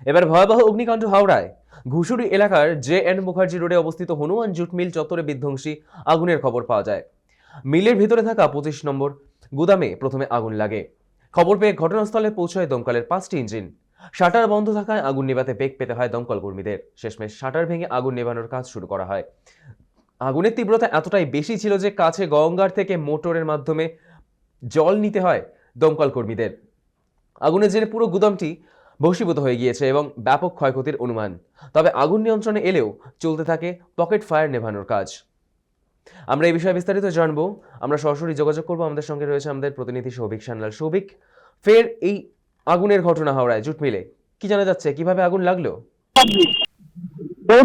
এবার ভয়াবহ অগ্নিকাণ্ড হাওড়ায় ঘুষুরি এলাকার JN মুখার্জি রোডে অবস্থিত হনুমান জুট মিল চত্বরে বিধ্বংসী আগুনের খবর পাওয়া যায়। মিলের ভিতরে থাকা 25 নম্বর গুদামে প্রথমে আগুন লাগে। খবর পেয়ে ঘটনাস্থলে পৌঁছায় দমকলের 5টি ইঞ্জিন। শাটার বন্ধ থাকায় আগুন নেভাতে বেগ পেতে হয় দমকল কর্মীদের। শেষমেশ শাটার ভেঙে আগুন নেভানোর কাজ শুরু করা হয়। আগুনের তীব্রতা এতটাই বেশি ছিল যে কাছে গঙ্গার থেকে মোটরের মাধ্যমে জল নিতে হয় দমকল কর্মীদের। আগুনের জেরে পুরো গুদামটি ভস্মীভূত হয়ে গিয়েছে এবং ব্যাপক ক্ষয়ক্ষতির অনুমান। তবে আগুন নিয়ন্ত্রণে এলেও চলতে থাকে পকেট ফায়ার নেভানোর কাজ। আমরা এই বিষয়ে বিস্তারিত জানবো। আমরা সরাসরি যোগাযোগ করব, আমাদের সঙ্গে রয়েছে আমাদের প্রতিনিধি সৌভিক সান্যাল। সৌভিক, ফের এই আগুনের ঘটনা হাওড়ায় জুট মিলে, কি জানা যাচ্ছে, কিভাবে আগুন লাগলো?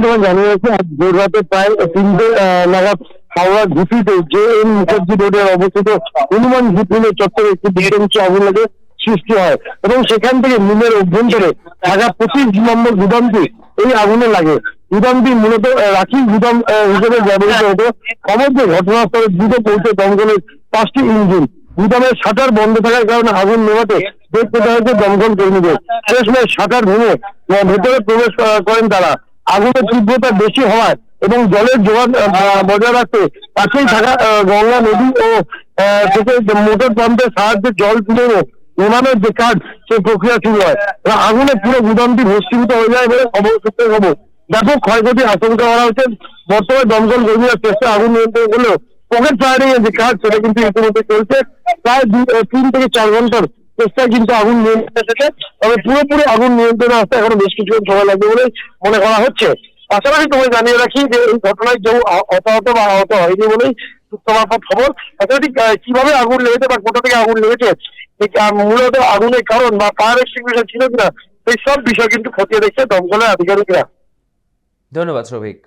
তোমার জানিয়েছে আজ ভোর রাতে প্রায় 3টে নাগাদ হাওড়া ঘুষিতে JN মুখার্জি রোডে অবস্থিত হনুমান জুট মিলের চত্বরে একটি বিধ্বংসী আগুন লাগে সৃষ্টি হয় এবং সেখান থেকে মিলের অভ্যন্তরে থাকা 25 নম্বর গুদামটি এই আগুনে লাগে। গুদামটি মূলত রাখি গুদাম হিসেবে ব্যবহৃত হতো। খবর পেয়ে ঘটনাস্থলে দ্রুত পৌঁছে দমকলের 5টি ইঞ্জিন। গুদামের শাটার বন্ধ থাকার কারণে আগুন নেভাতে বেগ পেতে হয়েছে দমকল কর্মীদের। শেষমেশ শাটার ভেঙে ভেতরে প্রবেশ করেন তারা। আগুনের তীব্রতা বেশি হওয়ায় এবং জলের যোগান বজায় রাখতে কাছেই থাকা গঙ্গা নদী ও থেকে মোটর পাম্পের সাহায্যে জল তুলে নেভানোর যে কাজ সেই প্রক্রিয়া শুরু হয়। আগুনে পুরো গুদামটি ভস্মীভূত হয়ে যায় বলে খবর সূত্রে খবর। ব্যাপক ক্ষয়ক্ষতির আশঙ্কা করা হচ্ছে। বর্তমানে দমকল কর্মীরা চেষ্টা আগুন নিয়ন্ত্রণ করলেও পকেট ফায়ারিং এর যে কাজ সেটা কিন্তু ইতিমধ্যে চলছে। প্রায় 3 থেকে 4 ঘন্টার চেষ্টায় কিন্তু আগুন নিয়ন্ত্রণে এসেছে। তবে পুরোপুরি আগুন নিয়ন্ত্রণে আসতে এখনো বেশ কিছুক্ষণ সময় লাগবে বলে মনে করা হচ্ছে। পাশাপাশি তোমায় জানিয়ে রাখি যে এই ঘটনায় কেউ হতাহত বা আহত হয়নি বলেই সূত্র মারফত খবর। পাশাপাশি কিভাবে আগুন লেগেছে বা কোথা থেকে আগুন লেগেছে, মূলত আগুনের কারণ বা ফায়ার এক্সটিংগুইশার ছিল কিনা, সেই সব বিষয় কিন্তু খতিয়ে দেখছে দমকলের আধিকারিকরা। ধন্যবাদ সৌভিক।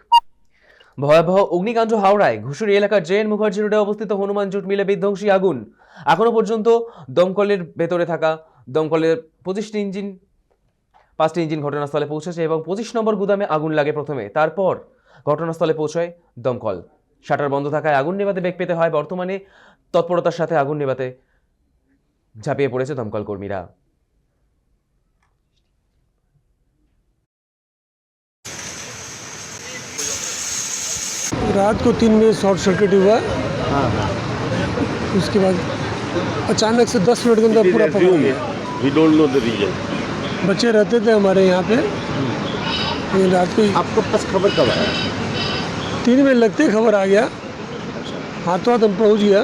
ভয়াবহ অগ্নিকাণ্ড হাওড়ায় ঘুষুরি এলাকার JN মুখার্জি রোডে অবস্থিত হনুমান জুট মিলে বিধ্বংসী আগুন। এখনো পর্যন্ত দমকলের ভেতরে থাকা দমকলের 5টি ইঞ্জিন ঘটনাস্থলে পৌঁছেছে এবং 25 নম্বর গুদামে আগুন লাগে প্রথমে। তারপর ঘটনাস্থলে পৌঁছায় দমকল। শাটার বন্ধ থাকায় আগুন নেভাতে বেগ পেতে হয়। বর্তমানে তৎপরতার সাথে আগুন নেভাতে ঝাঁপিয়ে পড়েছে দমকল কর্মীরা। रात को 3 बजे शॉर्ट सर्किट हुआ। उसके बाद अचानक से 10 मिनट के अंदर पूरा पकड़ गया। We don't know the reason. बच्चे रहते थे हमारे यहाँ पे, लेकिन रात को आपको पास खबर कब आया? 3 बजे लगते ही खबर आ गया। हाथों हाथ हम पहुँच गया,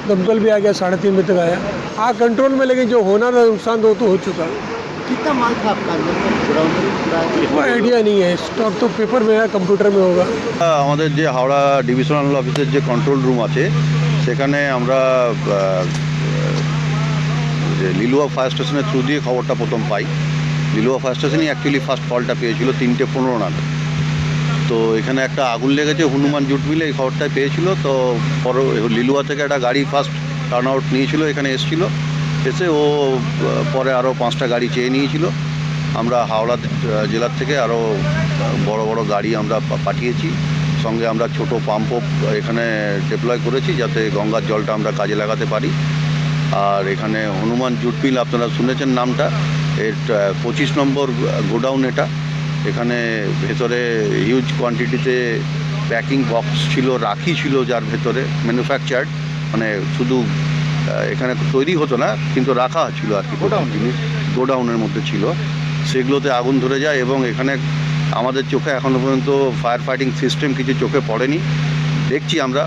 दमकल भी आ गया, 3:30 बजे तक आया। आग कंट्रोल में, लेकिन जो होना था नुकसान तो हो चुका। कितना माल था आपका अंदर में? गोडाउन में वो आइडिया नहीं है, स्टॉक तो पेपर में है, कंप्यूटर में होगा। আমাদের যে হাওড়া ডিভিশনাল অফিসের যে কন্ট্রোল রুম আছে সেখানে আমরা যে লিলুয়া ফায়ার স্টেশনের থ্রু দিয়ে খবরটা প্রথম পাই। লিলুয়া ফায়ার স্টেশনই অ্যাকচুয়ালি ফার্স্ট কলটা পেয়েছিল 3:15 নাগাদ। তো এখানে একটা আগুন লেগেছে হনুমান জুট মিলে, এই খবরটাই পেয়েছিল। তো পরে লিলুয়া থেকে একটা গাড়ি ফার্স্ট টার্ন আউট নিয়েছিল, এখানে এসেছিলো। এসে ও পরে আরও 5টা গাড়ি চেয়ে নিয়েছিল। আমরা হাওড়া জেলার থেকে আরও বড় বড় গাড়ি আমরা পাঠিয়েছি। সঙ্গে আমরা ছোট পাম্পও এখানে ডিপ্লয় করেছি যাতে গঙ্গার জলটা আমরা কাজে লাগাতে পারি। আর এখানে হনুমান জুট মিল আপনারা শুনেছেন নামটা, এর 25 নম্বর গোডাউন এটা। এখানে ভেতরে হিউজ কোয়ান্টিটিতে প্যাকিং বক্স ছিল, রাখি ছিল, যার ভেতরে ম্যানুফ্যাকচার্ড, মানে শুধু এখানে তৈরি হতো না কিন্তু রাখা ছিল আর কি, জিনিস গোডাউনের মধ্যে ছিল। সেগুলোতে আগুন ধরে যায় এবং এখানে আমাদের চোখে এখনও পর্যন্ত ফায়ার ফাইটিং সিস্টেম কিছু চোখে পড়েনি। দেখছি আমরা